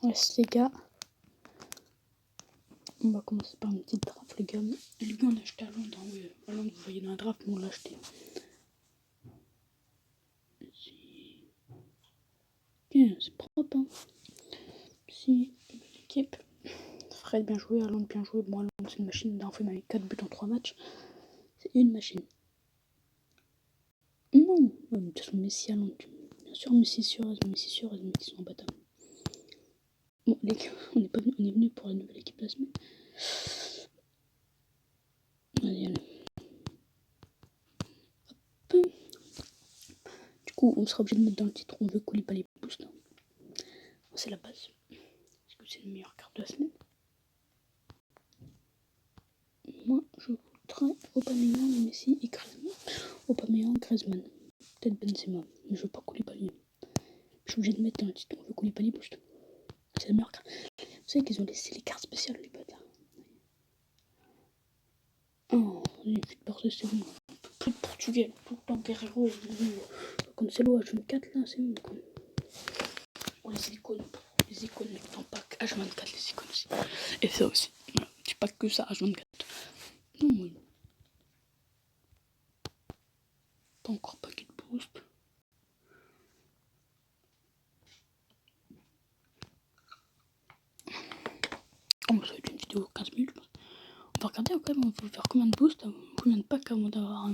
Ouais, les gars. On va commencer par une petite draft, les gars. Les gars, on a acheté à Londres. Hein, oui. À Londres, vous voyez dans la draft, mais on l'a acheté. Ok, c'est propre. Hein. Si, l'équipe. Fred, bien joué. À Londres, bien joué. Bon, à Londres, c'est une machine. D'un fait, il m'a mis 4 buts en 3 matchs. C'est une machine. Non, de toute façon, Messi à Londres. Bien sûr, Messi Suarez, Messi sont imbattables. Bon, les gars, on est venu pour la nouvelle équipe de la semaine. Allez. Hop. Du coup, on sera obligé de mettre dans le titre, on veut Koulibaly boost. Hein. C'est la base. Est-ce que c'est le meilleur carte de la semaine? Moi, je voudrais Aubameyang, Messi et Griezmann. Aubameyang, Griezmann. Peut-être Benzema, mais je veux pas Koulibaly. Je suis obligé de mettre dans le titre, on veut Koulibaly boost. C'est la meilleure carte. Vous savez qu'ils ont laissé les cartes spéciales, les bâtards. Oh, les plus de Barça, c'est bon. Plus de Portugais, tout le temps Guerrero. Comme c'est l'OH24 là, c'est bon quoi. Oh, les icônes, mec, dans pack H24, les icônes aussi. Et ça aussi. Voilà. C'est pas que ça, H24. Non, oui. Pas encore paquet de boost. Oh, ça va être une vidéo 15 minutes. On va regarder quand même, on va faire combien de boosts, combien de packs avant d'avoir.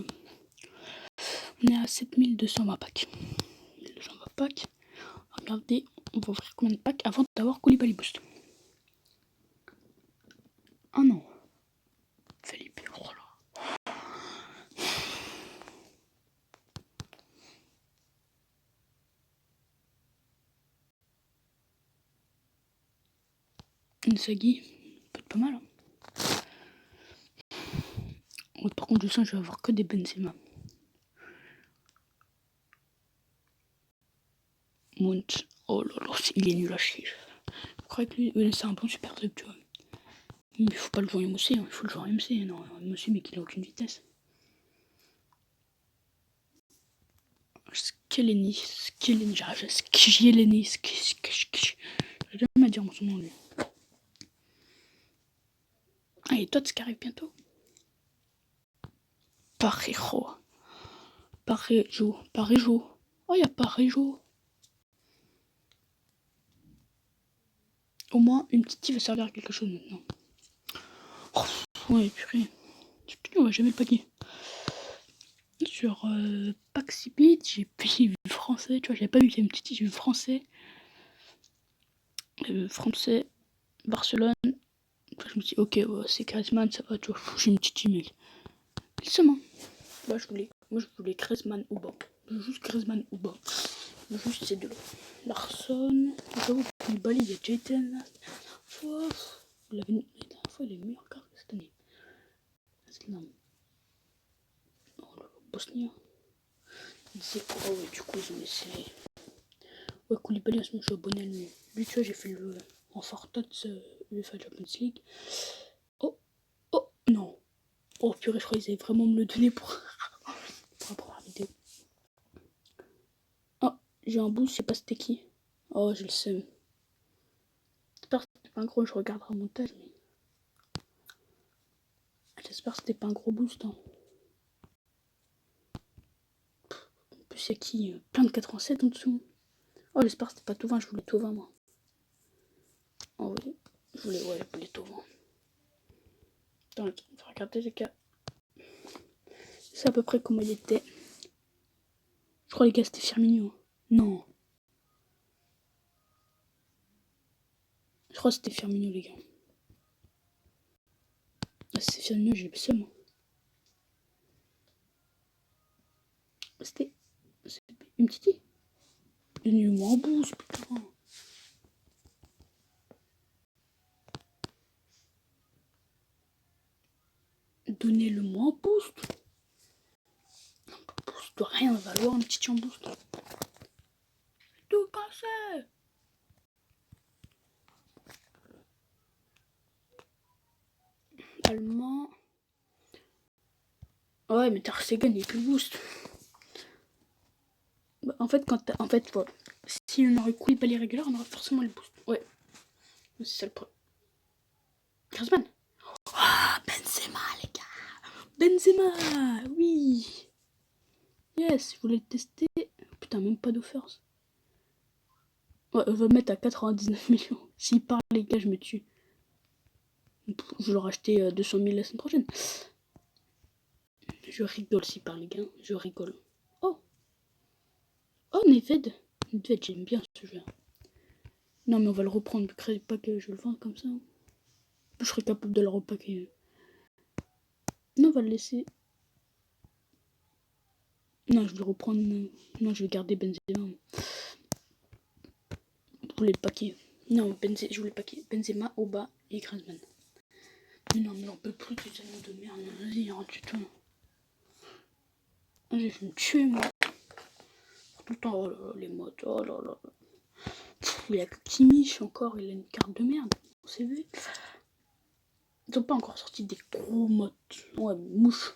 On est à 7220 packs. 1220 packs. Regardez, on va ouvrir combien de packs avant d'avoir Koulibaly boost. Ah non. Felipe, oh là. Inzaghi, peut être pas mal. Hein. Par contre, je sens que je vais avoir que des Benzema. Mount, oh là là, il est nul à chier. Je crois que lui, c'est un bon super sub, tu vois. Mais il faut pas le jouer en MC, hein. Il faut le jouer en MC. Non, en MC, mais qu'il a aucune vitesse. Skeleni, Skieleni, j'ai jamais à dire son nom, lui. Ah, et toi, ce qui arrive bientôt. Parejo. Oh, il y a Parejo. Au moins, une petite va servir à quelque chose maintenant. Oh, ouais, purée. On va jamais le paquet. Sur Paxibit, j'ai vu français, tu vois, j'avais pas vu une petite, j'ai vu français. Français, Barcelone. Je me dis, ok, ouais, c'est Griezmann, ça va, tu vois, j'ai une petite email. Seulement, bah, moi je voulais Griezmann ou bas. Juste Griezmann ou bas. Juste ces deux-là. Larson, j'avoue, Koulibaly, il y a Jayten là. La dernière fois, il est meilleur carte que cette année. C'est énorme. Oh là là, Bosnia. Dzeko, oh ouais, du coup, ils ont laissé. Ouais, Koulibaly, en ce moment, je suis abonné à lui. Lui, tu vois, j'ai fait le. En Fortot, UEFA Champions League. Oh, non. Oh, purée, je crois qu'ils allaient vraiment me le donner pour rapport à la vidéo. Oh, j'ai un boost, je sais pas c'était qui. Oh, j'ai le seum. J'espère que c'était pas un gros, je regarderai en montage, mais. J'espère que c'était pas un gros boost. Hein. En plus, il y a qui plein de 87 en dessous. Oh, j'espère que c'était pas tout 20, je voulais tout 20 moi. Oh oui, je voulais tout 20. Attends, on va regarder les gars. C'est à peu près comment il était. Je crois les gars c'était Firmino. Non. Je crois que c'était Firmino les gars. Ah, c'est Firmino, j'ai le seum. C'était une petite. Donnez-moi un boost, putain. Donnez-le-moi un boost. Un boost doit rien valoir, un petit en boost. Tout cassé. Allemand. Ouais, mais Ter Stegen il est plus boost. Bah, en fait, voilà. Si on aurait Koulibaly régulier, on aurait forcément le boost. Ouais. C'est ça le problème. Griezmann. Ah, Benzema, les gars. Benzema, oui. Yes, je voulais le tester. Putain, même pas d'offers. Ouais, on va le mettre à 99 millions. S'il part, les gars, je me tue. Je vais leur acheter 200 000 la semaine prochaine. Je rigole s'il part, les gars. Je rigole. Oh. Oh, Nedved. Nedved, j'aime bien ce jeu. Non, mais on va le reprendre. Ne crée pas que je le vende comme ça. Je serais capable de le repacker. Non, on va le laisser. Non, je vais le reprendre. Non, je vais garder Benzema. Je voulais le paquer. Non, je voulais le paquer. Benzema, Oba et Griezmann. Mais non, mais on peut plus des anneaux de merde. Vas-y, rentre chez toi. J'ai fait me tuer, moi. Tout le temps, oh là là, les modes, oh là là. Il y a que Kimmich encore, il a une carte de merde. On s'est vu. Ils ont pas encore sorti des gros modes. Ouais, mouche.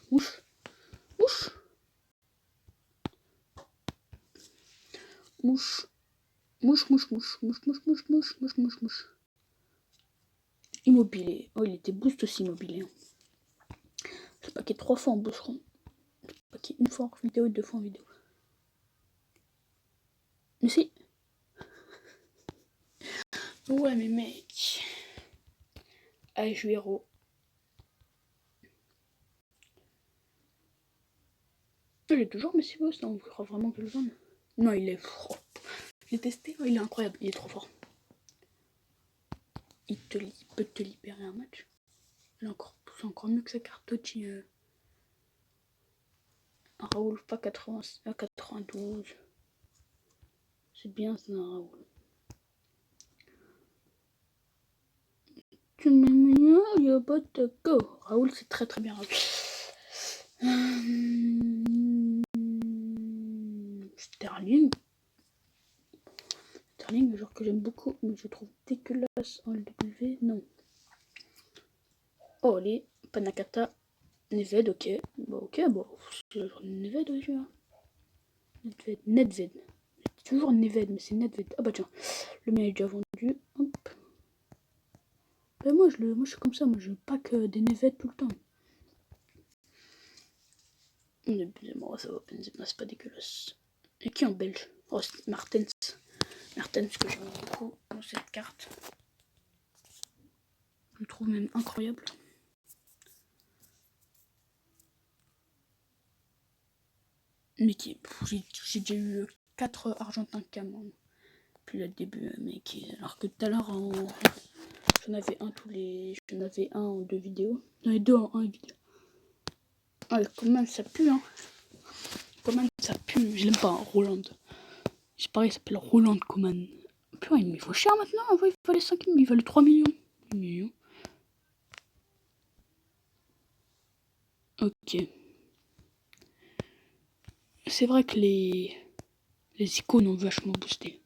Immobilier. Oh, il était boost aussi immobilier. Je l'ai paqué 3 fois en boosteront. Je l'ai paqué une fois en vidéo et 2 fois en vidéo. Mais si. Ouais, mais mec. Ajuero. Il est toujours Messi Boss, on croit vraiment que le vendre. Non, il est fort. Je l'ai testé, il est incroyable, il est trop fort. Il peut te libérer un match. C'est encore mieux que sa carte Totti. Un Raoul, pas 92. C'est bien ça, un Raoul. Tu m'aimes bien, y'a pas de go. Raoul, c'est très très bien. Sterling. Sterling, genre que j'aime beaucoup, mais je trouve dégueulasse en LW. Non. Oh, les Panakata. Nedved, ok. Bon, ok, bon. C'est genre Nedved, oui, je vois. Nedved. C'est toujours Nedved, mais c'est Nedved. Ah bah tiens, le mien est déjà vendu. Hop. Ben moi, je suis comme ça, moi je pack des Nedved tout le temps. Benzema, ça va, Benzema, c'est pas dégueulasse. Et qui en belge? Oh, c'est Martens. Martens, que j'aime beaucoup dans cette carte. Je le trouve même incroyable. Mais qui j'ai déjà eu 4 Argentins cam depuis le début, mec. Alors que tout à l'heure, j'en avais un en 2 vidéos. J'en avais 2 en 1 vidéo. Ah, quand même, ça pue, hein. Quand même, ça pue. Je l'aime pas, hein, Roland. C'est pareil, il s'appelle Roland Coman. Putain, il faut cher maintenant. Avant, il valait 5 millions, il valait 3 millions. Ok. C'est vrai que les icônes ont vachement boosté.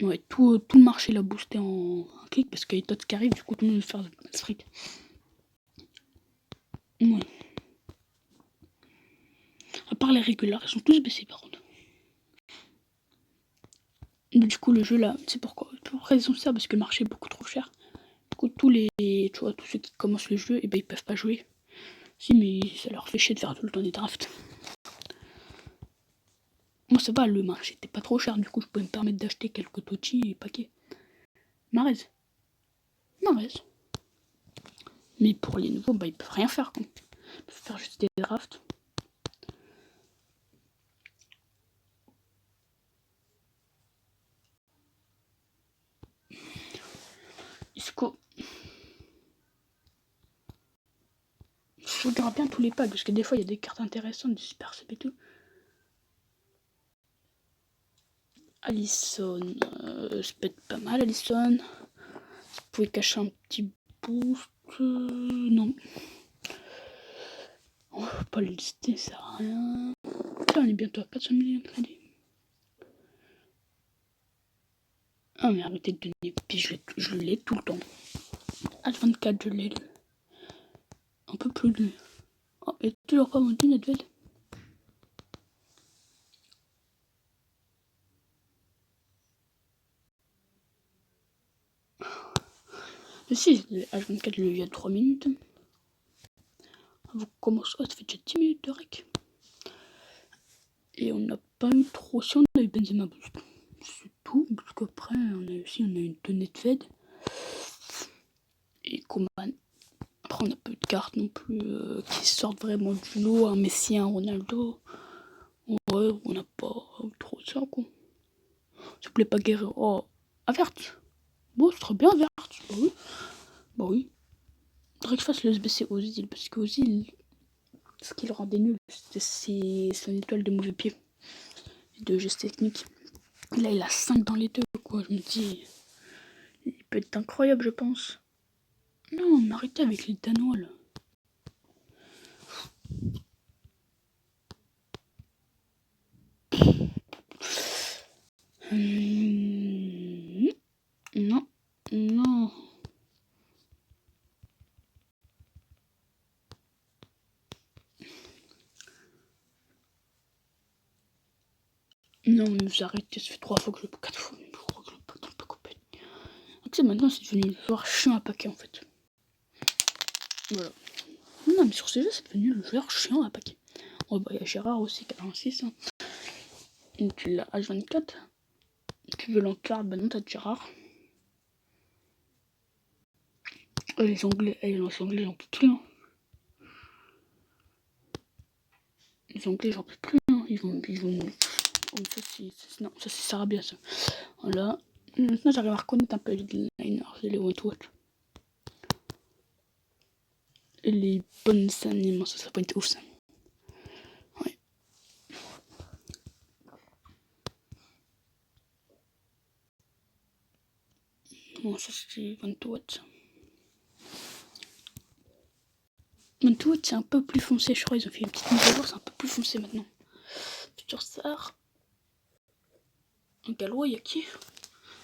Ouais, tout le marché l'a boosté en clic parce qu'il y a d'autres qui arrivent, du coup tout le monde veut faire ce fric. Ouais. À part les régulars, ils sont tous baissés par contre. Mais du coup le jeu là, c'est pourquoi ils ont ça, parce que le marché est beaucoup trop cher. Du coup tous ceux qui commencent le jeu, et ben ils peuvent pas jouer. Si, mais ça leur fait chier de faire tout le temps des drafts. Moi ça va, le marché était pas trop cher, du coup je pouvais me permettre d'acheter quelques Totti et paquets. Marez. Mais pour les nouveaux, bah ils peuvent rien faire quoi. Ils peuvent faire juste des drafts. Isco. Je regarde bien tous les packs parce que des fois il y a des cartes intéressantes, du super sub et tout. Alisson, ça peut être pas mal Alisson. Vous pouvez cacher un petit boost. Non. On va pas le lister, ça sert à rien. Putain, on est bientôt à 400 millions de crédits. Ah mais arrêtez de donner. Puis je l'ai tout le temps. H24, je l'ai. Un peu plus de. Oh, il est toujours pas vendu, Nedved. Si, le H24, il y a 3 minutes. Vous commencez, ça fait déjà 10 minutes de rec. Et on n'a pas eu trop. Si on a eu Benzema Boost, c'est tout. Parce qu'après, on a une donnée de Fed. Et Coman. Après, on n'a pas eu de cartes non plus qui sortent vraiment du lot. Un Messi, un Ronaldo. Ouais, on n'a pas trop ça, quoi. S'il vous plaît, pas guérir. Oh, Avert. Bon, c'est très bien, Avert. Bah oui. Bah oui. Faudrait que je fasse le SBC Ozil. Parce qu'Ozil, ce qui le rendait nul, c'est son étoile de mauvais pied. De gestes techniques. Là, il a 5 dans les deux, quoi. Je me dis, il peut être incroyable, je pense. Non, mais arrêtez avec les Danois, là. Non, non. Non, on nous arrête, ça fait 3 fois que je le 4 fois, je crois que je le pas coupé. Tu sais, maintenant, c'est devenu le joueur chiant à paquet, en fait. Voilà. Non, mais sur ce jeu, c'est devenu le joueur chiant à paquet. Oh, bah, il y a Gérard aussi, 46. Hein. Et tu l'as H24. Tu veux l'encart, bah non, t'as Gérard. Oh, les Anglais, j'en peux plus. Hein. Les Anglais, j'en peux plus. Hein. Ils vont. Oh, non, ça c'est Sarabia, ça. Voilà. Maintenant, j'arrive à reconnaître un peu les liners, les Wentworth. Et les bonnes animaux, ça va être ouf, ça. Ouais. Bon, ça c'est Wentworth. Wentworth, c'est un peu plus foncé, je crois. Ils ont fait une petite mise à jour, c'est un peu plus foncé maintenant. Futur Star. En gallois, il y a qui?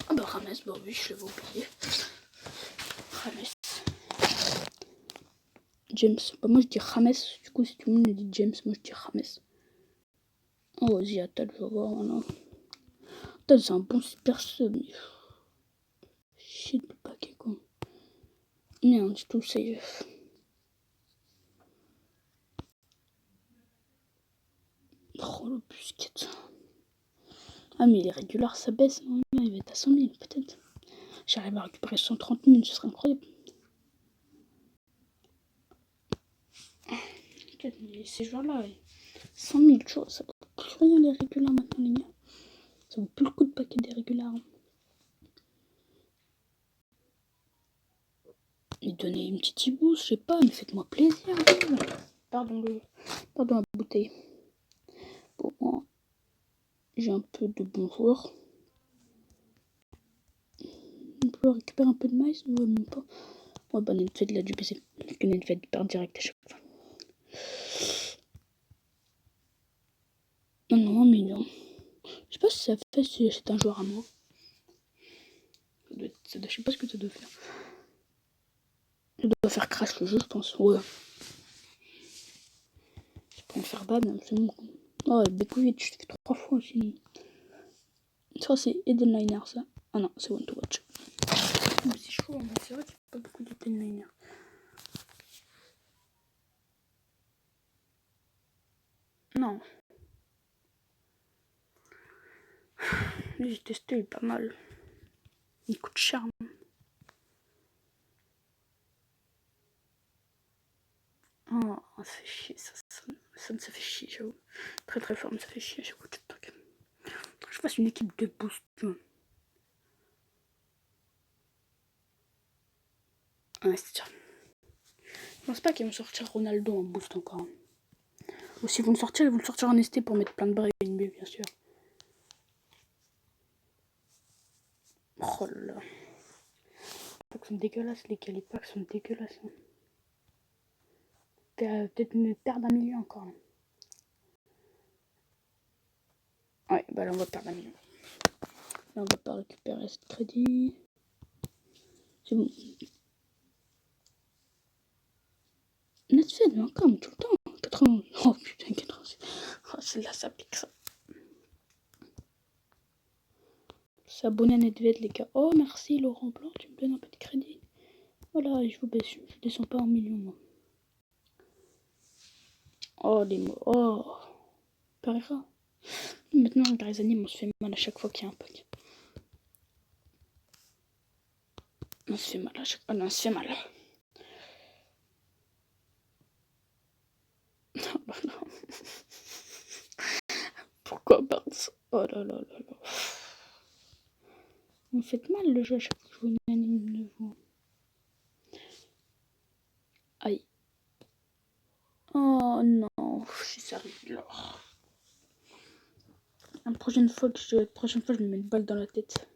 Ah bah Rames, bah oui, je l'avais oublié. Rames. James. Bah moi je dis Rames. Du coup, si tout le monde me dit James, moi je dis Rames. Oh, vas-y, Atal, je vais voir maintenant. Atal, c'est un bon super sub, mais. Shit, le paquet, quoi. Merde, c'est tout save. Oh, le Busquets. Ah, mais les régulars, ça baisse. Non, il va être à 100 000, peut-être. J'arrive à récupérer 130 000, ce serait incroyable. Mais ces joueurs-là, 100 000 choses, ça vaut plus rien les régulars maintenant, les gars. Ça vaut plus le coup de paquet des régulars. Et donnez une petite boost, je sais pas, mais faites-moi plaisir. Pardon, la bouteille. Bon, moi, j'ai un peu de bons joueurs. On peut récupérer un peu de maïs? Ouais, même pas. Ouais, bah, Nedved, il a du baiser. Parce que Nedved perd direct à chaque fois. Non, mais non. Je sais pas si ça fait si c'est un joueur à moi. Je sais pas ce que ça doit faire. Ça doit faire crash le jeu, je pense. Ouais. Je peux me faire ban, c'est bon. Oh, Bekovic, je fais 3 fois aussi. Ça, c'est Eden Liner, ça. Ah non, c'est One to Watch. Mais c'est chaud, hein. C'est vrai qu'il n'y a pas beaucoup d'Eden Liner. Non. Lui, j'ai testé, il est pas mal. Il coûte cher. Oh, ça fait chier, ça me fait chier, j'avoue. Très très fort, mais ça fait chier, j'avoue, ce truc. Je fasse une équipe de boost. Ouais, c'est sûr. Je pense pas qu'ils vont sortir Ronaldo en boost encore. Ou s'ils vont le sortir, ils vont le sortir en ST pour mettre plein de barres et NBA, bien sûr. Oh là là. Les packs sont dégueulasses, les packs sont dégueulasses. Hein. Peut-être me perdre 1 million encore. Là. Ouais, bah là on va perdre 1 million. Là on va pas récupérer ce crédit. C'est bon. Netflix, mais encore, mais tout le temps. 80. Oh putain, 86. Oh, celle-là, ça pique ça. S'abonner à Netvet, les gars. Oh, merci Laurent Blanc, tu me donnes un peu de crédit. Voilà, je vous baisse. Je descends pas en million, moi. Oh, les mots. Oh. Pereira. Maintenant, dans les animes, on se fait mal à chaque fois qu'il y a un pack. On se fait mal à chaque fois. Oh non, on se fait mal. Pourquoi perdre ça? Oh là là là là. Vous me faites mal le jeu à chaque fois que je vois une anime de vous. Aïe. Oh non, si ça arrive là. La prochaine fois, je lui mets une balle dans la tête.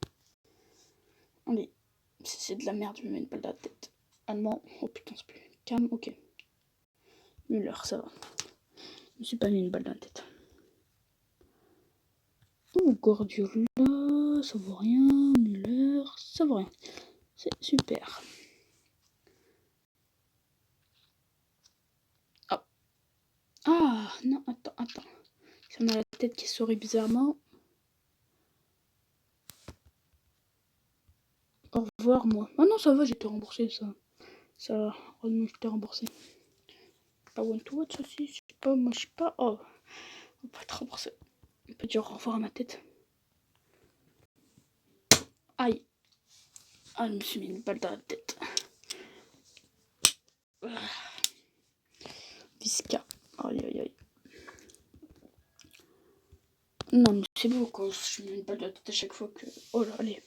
Allez, si c'est de la merde, je me mets une balle dans la tête. Ah non, oh putain, c'est plus calme, ok. Müller, ça va. Je me suis pas mis une balle dans la tête. Oh, Gordiola, ça vaut rien. Müller, ça vaut rien. C'est super. Oh. Ah, non, attends. Ça m'a la tête qui sourit bizarrement. Au revoir, moi. Ah non, ça va, j'ai été remboursé, ça. Ça va, heureusement, je t'ai remboursé. Pas one to watch aussi, je sais pas, moi je sais pas. Oh, on va pas être remboursé. On peut dire au revoir à ma tête. Aïe. Ah, je me suis mis une balle dans la tête. Visca. Aïe aïe aïe. Non, mais c'est beau quand je me mets une balle dans la tête à chaque fois que. Oh là, allez.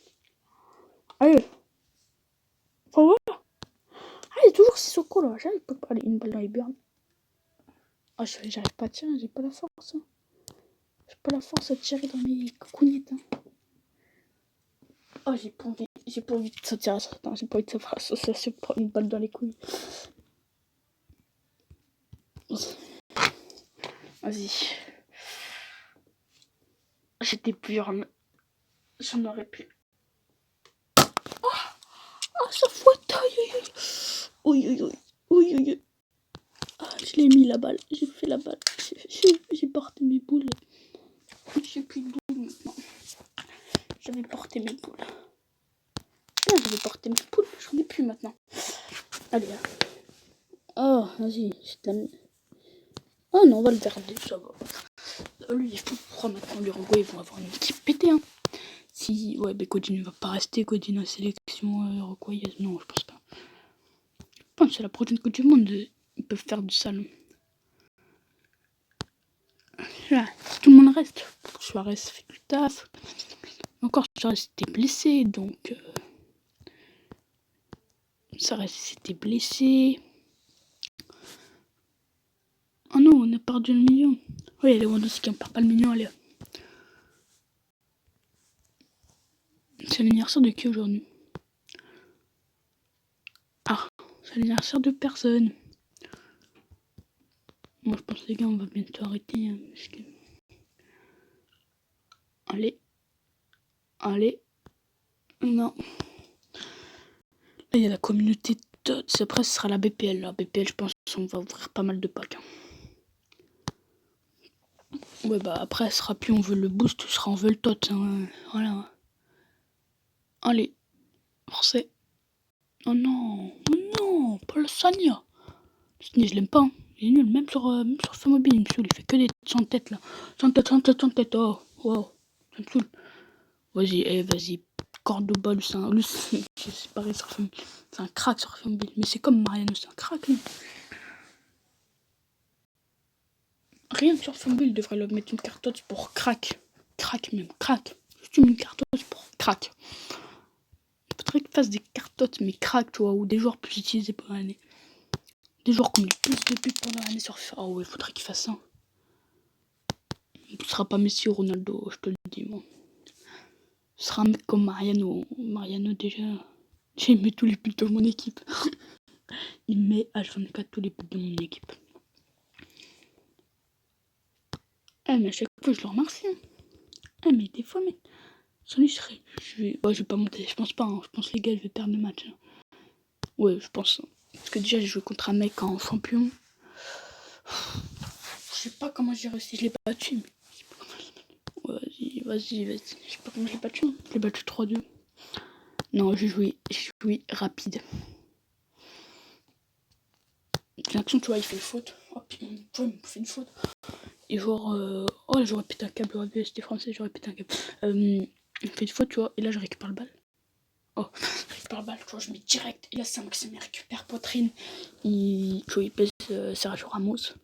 Allez. Faut voir. Allez, toujours Sissoko là. J'arrive pas. Allez, une balle dans les burnes. Ah, j'arrive pas à tirer, j'ai pas la force. Hein. J'ai pas la force à tirer dans mes coucougnettes. Hein. Oh, j'ai pas envie de sortir à ça. J'ai pas envie de se prendre une balle dans les couilles. Vas-y. J'étais burne. J'en aurais pu. Ah, ça fouette. Aïe. Ah, je l'ai mis la balle. J'ai fait la balle. J'ai porté mes boules. J'ai plus de boules maintenant. J'avais porté mes boules. Non, j'avais porté mes boules. J'en ai plus maintenant. Allez. Hein. Oh, vas-y. Oh non, on va le garder. Ça va. Lui, il faut prendre maintenant l'Uruguay. Ils vont avoir une équipe pétée. Hein. Si, ouais, mais Godin ne va pas rester. Godin la sélection uruguayaise. Non, je pense pas. Je pense que c'est la prochaine Coupe du Monde. Ils peuvent faire du salon. Là, si tout le monde reste. Suarez fait du taf. Encore, Suarez était blessé, donc. Suarez s'était blessé. Oh non, on a perdu le million. Oui, il y a Lewandowski, on perd pas le million, allez. C'est l'anniversaire de qui aujourd'hui? Ah, c'est l'anniversaire de personne. Moi, je pense, les gars, on va bientôt arrêter. Hein, parce que... Allez. Non. Là, il y a la communauté TOTS. Après, ce sera la BPL. La BPL, je pense qu'on va ouvrir pas mal de packs. Ouais, bah après, ce sera plus on veut le boost, ce sera on veut le TOTS. Hein, voilà. Allez. Forcé. Oh non, pas le Sanya. Je l'aime pas. Hein. Il est nul, même sur Famobile, il me saoule. Il fait que des sans tête là. Sans tête. Oh, wow. Ça me saoule. Vas-y. Cordoba, lui, c'est pareil sur Famobile. C'est un crack sur Famobile. Mais c'est comme Mariano, c'est un crack lui. Rien que sur Famobile, il devrait leur mettre une cartote pour crack. Crack même, crack. Juste une cartote pour crack. Il faudrait qu'il fasse des cartotes, mais crack, tu vois, ou des joueurs plus utilisés pendant l'année. Des joueurs qui ont le plus de buts pendant l'année sur FIFA. Oh ouais, il faudrait qu'il fasse ça. Ce sera pas Messi ou Ronaldo, je te le dis, moi. Ce sera un mec comme Mariano. Mariano, déjà, il met tous les buts de mon équipe. Il met H24 tous les buts de mon équipe. Mais à chaque fois, je le remercie. Hein. Mais des fois, mec, sans lui, je vais pas monter. Je pense pas. Hein. Je pense, les gars, je vais perdre le match. Hein. Ouais, je pense. Parce que déjà, j'ai joué contre un mec en champion. Je sais pas comment j'ai réussi. Je l'ai battu. Vas-y. Je sais pas comment je l'ai battu. Je l'ai battu 3-2. Non, j'ai joué rapide. une action, tu vois, il fait une faute. Hop, tu vois, il me fait une faute. Et genre, oh, j'aurais pété un câble, j'aurais vu, c'était français, j'aurais pété un câble. Il me fait une faute, tu vois, et là, je récupère le balle. Oh, je récupère le balle, tu vois, je mets direct. Et là, c'est un Maxime, il récupère poitrine. Tu vois, il pèse Sergio Ramos.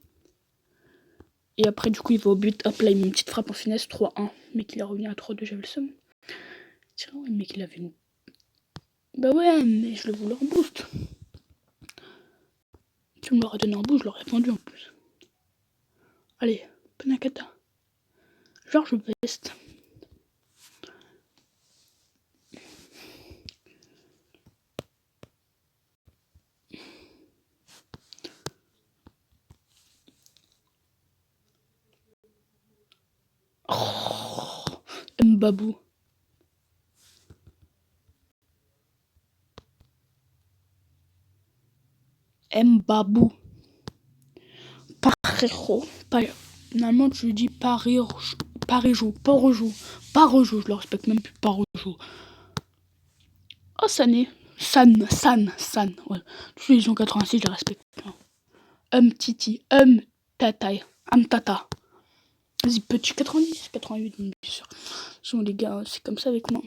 Et après, du coup, il va au but. Hop, là, il met une petite frappe en finesse, 3-1. Mais qu'il est revenu à 3-2, j'avais le seum. Tiens, ouais, mais qu'il avait une. Bah ouais, mais je le voulais en boost. Tu me l'aurais donné en boost, je l'aurais vendu en plus. Allez, Panakata. Georges Best. Oh, Mbabou. Mbabou. Parejo. Normalement, tu lui dis Parejo. Parejo. Parejo. Je le respecte même plus. Parejo. Oh, Sané. San. Ouais. Tous les gens 86, je les respecte. Titi. Tataï. Tata. Vas-y, petit 90, 88, bien sûr. Sont les gars, c'est comme ça avec moi.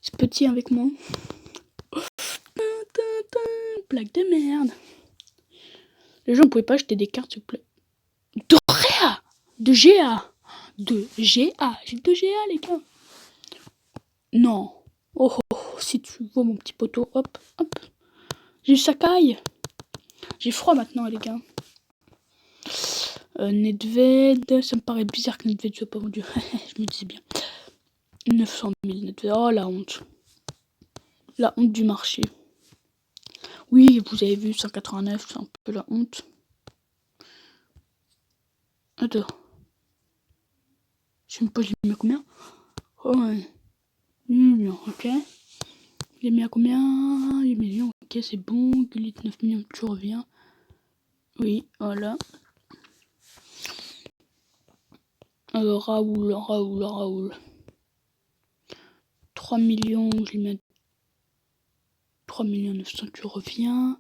C'est petit avec moi. Blague de merde. Les gens ne pouvaient pas acheter des cartes, s'il vous plaît. De Réa. De GA. J'ai 2 GA, les gars. Non. Oh, si tu vois mon petit poteau, hop. J'ai eu Sakai. J'ai froid maintenant, les gars. Nedved, ça me paraît bizarre que Nedved soit pas vendu. Je me disais bien. 900 000 Nedved. Oh, la honte. La honte du marché. Oui, vous avez vu, 189, c'est un peu la honte. Attends. Je sais même pas, je l'ai mis à combien? Oh, ouais. 8 millions, ok. Je l'ai mis à combien? 8 millions, ok, c'est bon. Gulit, 9 millions, tu reviens. Oui, voilà. Alors, Raoul. 3 millions, je l'ai mis à 3 millions 900, tu reviens.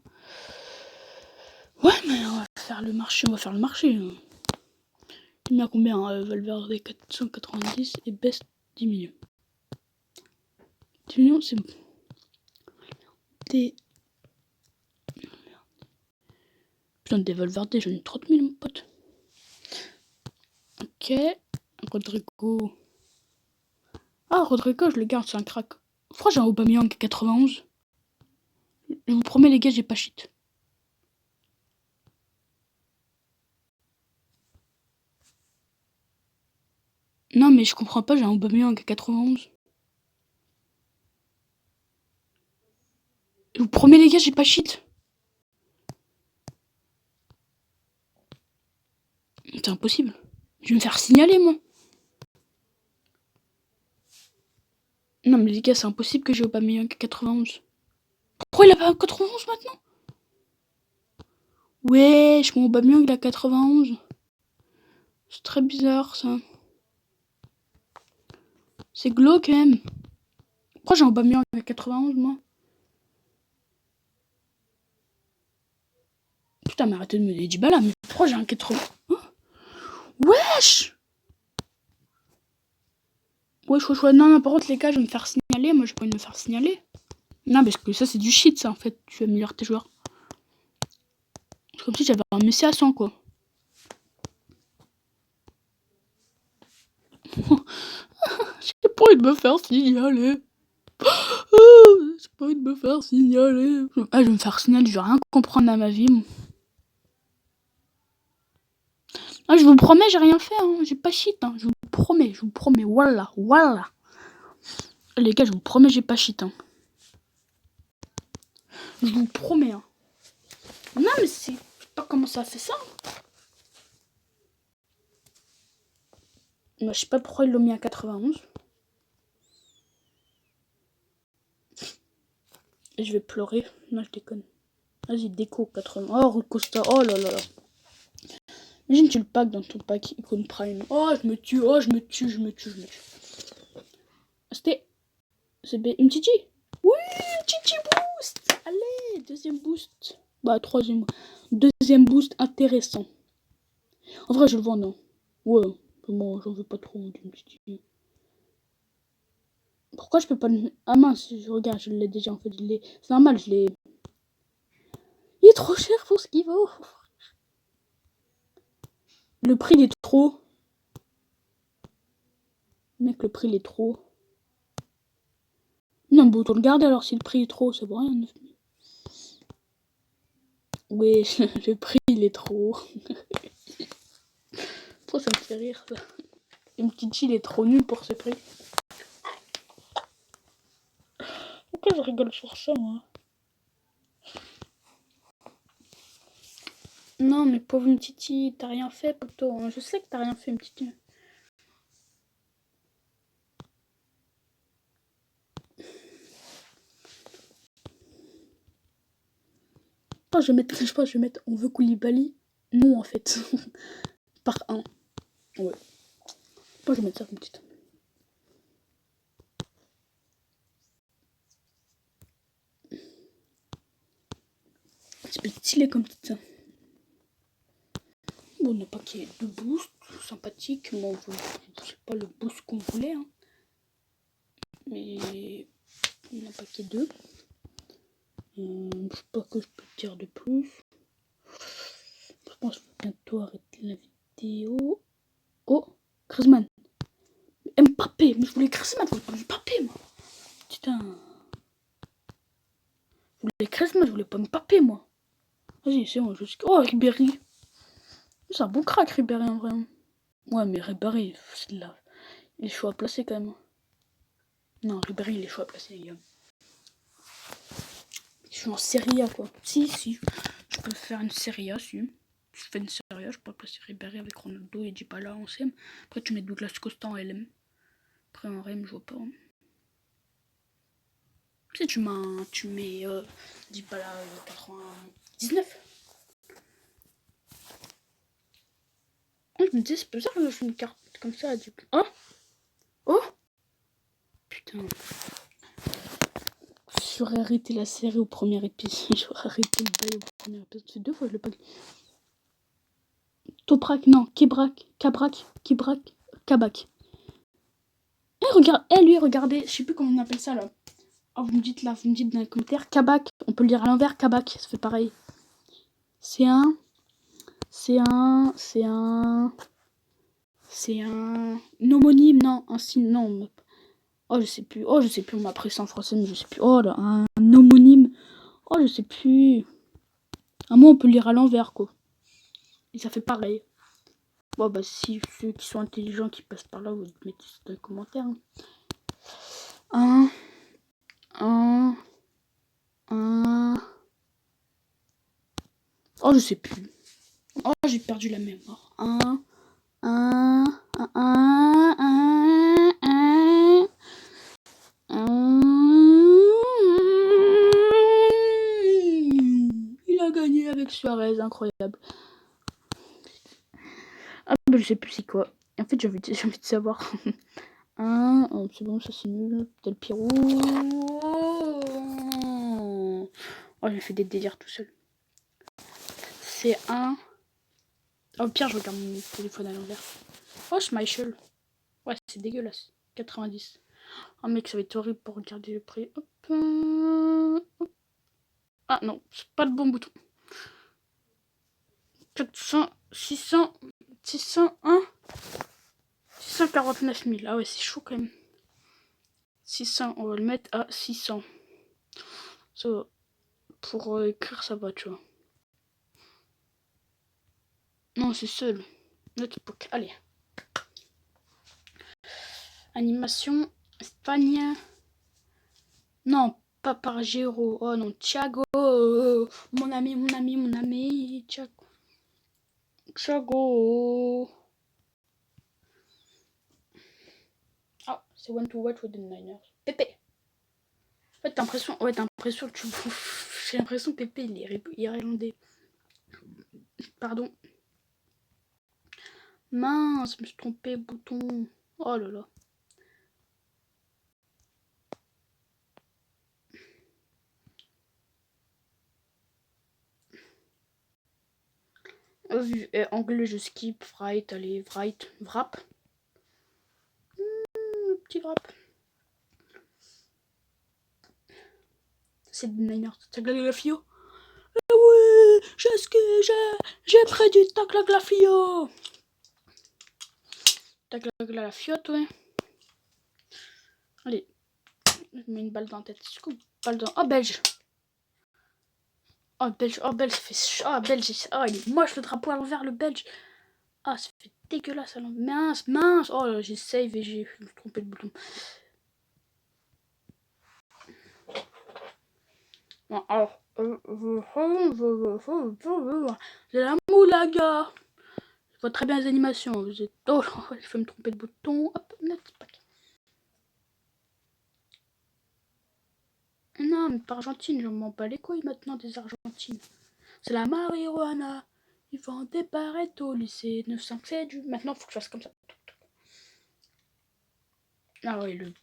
Ouais, mais on va faire le marché, Il met à combien? Valverde 490 et Best 10 millions. 10 millions, c'est bon. Putain, des Valverde, j'en ai 30 000, mon pote. Ok. Rodrigo. Ah, Rodrigo, je le garde, c'est un crack. Pourquoi j'ai un Aubameyang 91? Je vous promets, les gars, j'ai pas shit. Non, mais je comprends pas, j'ai un Aubameyang 91. Je vous promets, les gars, j'ai pas shit. C'est impossible. Je vais me faire signaler, moi. Non, mais les gars, c'est impossible que j'ai Aubameyang 91. Pourquoi il a pas 91 maintenant? Wesh, mon Aubameyang, il a 91. C'est très bizarre, ça. C'est glauque, quand même. Pourquoi j'ai un Aubameyang à 91, moi? Putain, mais arrêtez de me dire Dybala, mais pourquoi j'ai un 80? Hein? Wesh! Wesh. Non, par contre, les gars, je vais me faire signaler. Moi, j'ai pas envie de me faire signaler. Non, parce que ça, c'est du shit, ça, en fait. Tu améliores tes joueurs. C'est comme si j'avais un Messi à 100, quoi. J'ai pas envie de me faire signaler. J'ai pas envie de me faire signaler. Ah, je vais me faire signaler, je vais rien comprendre à ma vie. Ah, je vous promets, j'ai rien fait, hein. J'ai pas shit, hein. Je vous promets, voilà. Les gars, je vous promets, j'ai pas shit, hein. Je vous promets, hein. Non, mais c'est... Je sais pas comment ça fait ça. Moi, je sais pas pourquoi ils l'ont mis à 91. Et je vais pleurer. Non, je déconne. Vas-y, déco 80. Oh, Rui Costa. Oh là là là. Imagine, tu le packs dans ton pack Icon Prime. Oh, je me tue. C'était... C'est une Titi. Oui, Titi boost. Allez, deuxième boost. Bah, troisième. Deuxième boost intéressant. En vrai, je le vends, non. Ouais, moi, j'en veux pas trop d'une petite. Pourquoi je peux pas le... Ah mince, je regarde, je l'ai déjà en fait. C'est normal, je l'ai... Il est trop cher pour ce qu'il vaut. Le prix, il est trop. Mec, le prix, il est trop. Non, mais autant le garder alors si le prix est trop, ça vaut rien. Oui, le prix, il est trop. Trop, ça me fait rire, ça. Une petite chill est trop nulle pour ce prix. Pourquoi je rigole sur ça, moi? Non, mais pauvre Titi, t'as rien fait, poto. Je sais que t'as rien fait, Titi. Je vais mettre on veut Koulibaly. Non, en fait. Par 1. Ouais. Je vais mettre ça comme titre. C'est stylé comme titre, ça. Bon, on n'a pas qu'il y ait 2 boosts sympathiques, mais c'est pas le boost qu'on voulait. Hein. Mais on n'a pas qu'il y ait 2. Je sais pas que je peux dire de plus. Je pense que je vais bientôt arrêter la vidéo. Oh, Griezmann. Mbappé, mais je voulais Griezmann, je voulais pas Mbappé, moi. Putain. Je voulais Griezmann, je voulais pas Mbappé, moi. Vas-y, c'est bon, Oh, Ribéry. C'est un bon crack, Ribéry, en vrai. Ouais, mais Ribéry, c'est de là. Il est chaud à placer, quand même. Non, Ribéry, il est chaud à placer, les gars. Je suis en Serie A, quoi. Si, je peux faire une Serie A, si. Je fais une Serie A, je peux placer Ribéry avec Ronaldo et Dybala en CM. Après, tu mets Douglas Costa en LM. Après, en RM, je vois pas. Hein. Tu sais, tu mets Dybala 99. Je me disais, c'est bizarre, je fais une carte comme ça. Oh Oh Putain. J'aurais arrêté la série au premier épisode. J'aurais arrêté le bail au premier épisode. C'est 2 fois, je l'ai pas. Toprak, non. Kabak. Lui, regardez. Je sais plus comment on appelle ça, là. Oh, vous me dites dans les commentaires. Kabak. On peut le lire à l'envers. Kabak. Ça fait pareil. C'est un homonyme, non. Un signe, non. Oh, je sais plus. On m'a appris ça en français, mais je sais plus. Oh là, un homonyme. Oh, je sais plus. Un mot, on peut le lire à l'envers, quoi. Et ça fait pareil. Bon, bah, si ceux qui sont intelligents qui passent par là, vous mettez ça dans les commentaires. Hein. Oh, je sais plus. Oh, j'ai perdu la mémoire. Il a gagné avec Suarez, incroyable. Ah, bah, je sais plus c'est quoi. En fait, j'ai envie de savoir. Oh, c'est bon, ça c'est nul. Del Pirou. Oh, j'ai fait des délires tout seul. C'est un. Oh, pire, je regarde mon téléphone à l'envers. Oh, Schmeichel. Ouais, c'est dégueulasse. 90. Oh, mec, ça va être horrible pour regarder le prix. Hop. Ah non, c'est pas le bon bouton. 400, 600, 601, 649 000. Ah ouais, c'est chaud quand même. 600, on va le mettre à 600. Ça va. Pour écrire, ça va, tu vois. Non, c'est seul. Notebook, allez. Animation, Espagne. Non, pas par Géro. Oh non, Thiago. Mon ami. Thiago. Ah, c'est One to Watch with the Niners. Pépé. En fait, t'as l'impression que tu bouffes. J'ai l'impression que Pépé, il est irlandais. Pardon. Mince, je me suis trompé, bouton. Oh là là. Anglais, je skip. Wright, allez, Wright. Wrap. Petit wrap. C'est de Niners. T'as gagné la fio? Ah ouais, j'ai pris du tac la fio. Tac la fiotte, ouais. Allez. Je mets une balle dans la tête. Balle dans... Oh, belge. Oh, belge, ça fait... Oh, belge. Oh, il est moche le drapeau à l'envers, le belge. Ah, ça fait dégueulasse à l'envers. Mince. Oh, j'ai save et j'ai trompé le bouton. Bon, alors... C'est la moulaga. Je vois très bien les animations. Vous êtes... Oh, il faut me tromper le bouton. Hop, net, pack. Non, mais pas Argentine, je m'en bats les couilles maintenant des Argentines. C'est la marijuana. Ils vendent des barrettes au lycée 957 du... Maintenant, faut que je fasse comme ça. Ah ouais, le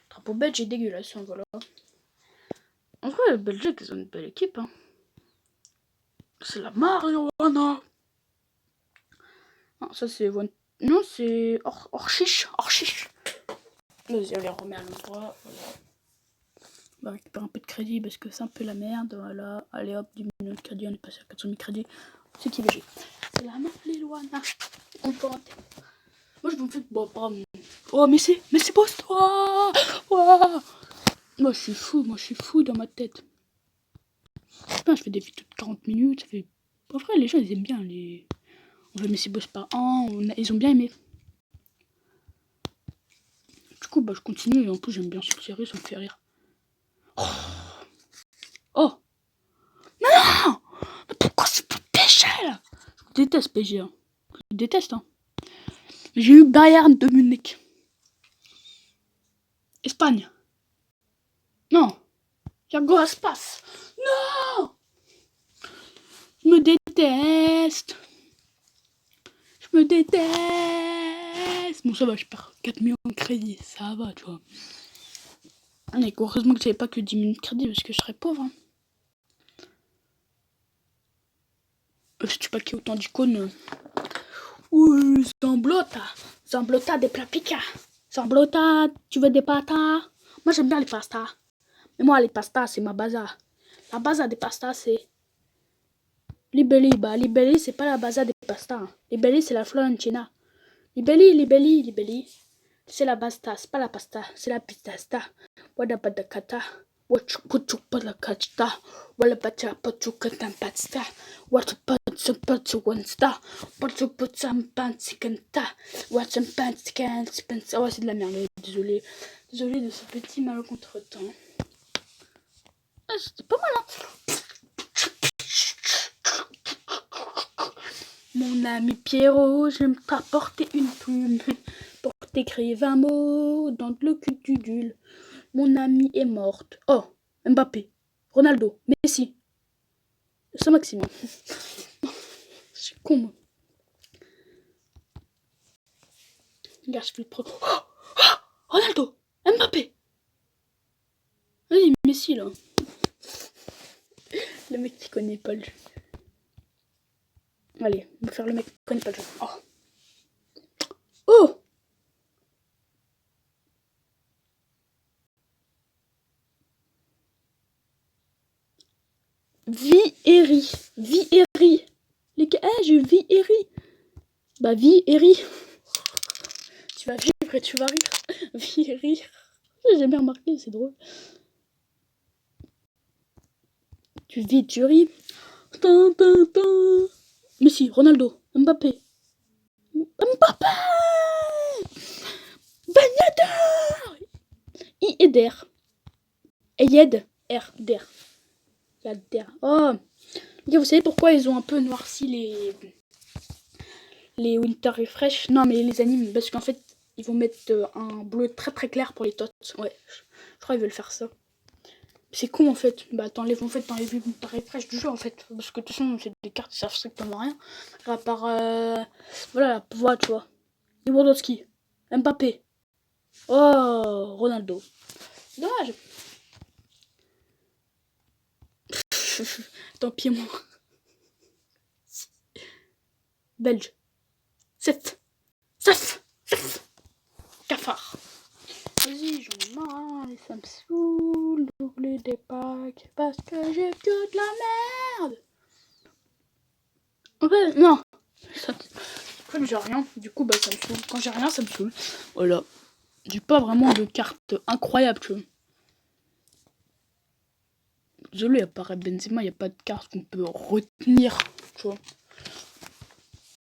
drapeau belge est dégueulasse, hein, voilà. En vrai, le Belgique, ils ont une belle équipe, hein. C'est la marijuana. Non, ça c'est... Non, c'est... Orchiche. Vas-y, on les remet à l'endroit, voilà. On va récupérer un peu de crédit parce que c'est un peu la merde, voilà. Allez hop, 10 millions de crédit, on est passé à 400 000 crédits. C'est qui BG? C'est la marijuana. On peut rater. Moi, je me fais... Bon, pas... Oh, mais c'est beau, toi. Oh. Moi, je suis fou dans ma tête. Putain, je fais des vidéos de 40 minutes, ça fait... En vrai, les gens, ils aiment bien les... On fait Messi bosse par an, ils ont bien aimé. Du coup, bah, je continue, et en plus, j'aime bien cette série, ça me fait rire. Oh. Non. Mais pourquoi c'est pas PG, là? Je déteste PG, hein. Je déteste, hein. J'ai eu Bayern de Munich. Espagne. Non. Thiago Aspas. Non. Je me déteste. Je me déteste. Bon, ça va, je perds 4 millions de crédit. Ça va, tu vois. Mais heureusement que j'avais pas que 10 millions de crédit parce que je serais pauvre. Hein. Si tu pas qu'il y a autant d'icônes. Oui, Zamblota des plats pica. Zamblota, tu veux des pastas? Moi, j'aime bien les pastas. Mais moi, les pastas, c'est ma baza. La baza des pastas, c'est... Libelli. Bah, Libelli, c'est pas la baza des pastas. Hein. Libelli, c'est la Fiorentina. Libelli. C'est la pasta, c'est pas la pasta, c'est la pistasta. Wada badakata. Wachukutupalakata. Wala bacha pachukatampatsta. Watupatsupansuwansta. Watuputsampansikanta. Watsampansikanta. Oh, c'est de la merde, désolé. Désolé de ce petit mal contre-temps. Ah, c'était pas mal, hein. Mon ami Pierrot, je vais t'apporter une plume pour t'écrire un mot dans le cul. Mon amie est morte. Oh, Mbappé, Ronaldo, Messi. C'est Maxime. Je suis con, moi. Regarde, je fais le pro. Ronaldo, Mbappé. Vas-y, Messi, là. Le mec qui connaît pas le jeu. Allez, on va faire le mec qui connaît pas le jeu. Oh. Viery. Les gars, j'ai eu Viery. Bah, Viery. Tu vas vivre et tu vas rire. Viery. J'ai jamais remarqué, c'est drôle. Tu vis, tu ris. Messi, Ronaldo, Mbappé. Ben Yedder. Yedder. Yedder. Oh. Vous savez pourquoi ils ont un peu noirci les Winter Refresh? Non, mais les animes, parce qu'en fait, ils vont mettre un bleu très très clair pour les tots. Ouais, je crois qu'ils veulent faire ça. C'est con en fait. Bah t'enlèves en fait dans les Winter Refresh du jeu en fait. Parce que de toute façon, c'est des cartes qui servent strictement à rien. À part, voilà, la voix, tu vois. Lewandowski, Mbappé. Oh, Ronaldo. Dommage. Tant pis, moi. belge. Sef. Cafard. Vas-y, j'en ai marre, et ça me saoule d'ouvrir des packs parce que j'ai que de la merde. En fait, non. Comme j'ai rien, du coup, ça me saoule. Quand j'ai rien, ça me saoule. Voilà. J'ai pas vraiment de carte incroyable, tu vois. Désolé, à part Benzema, il n'y a pas de carte qu'on peut retenir, tu vois.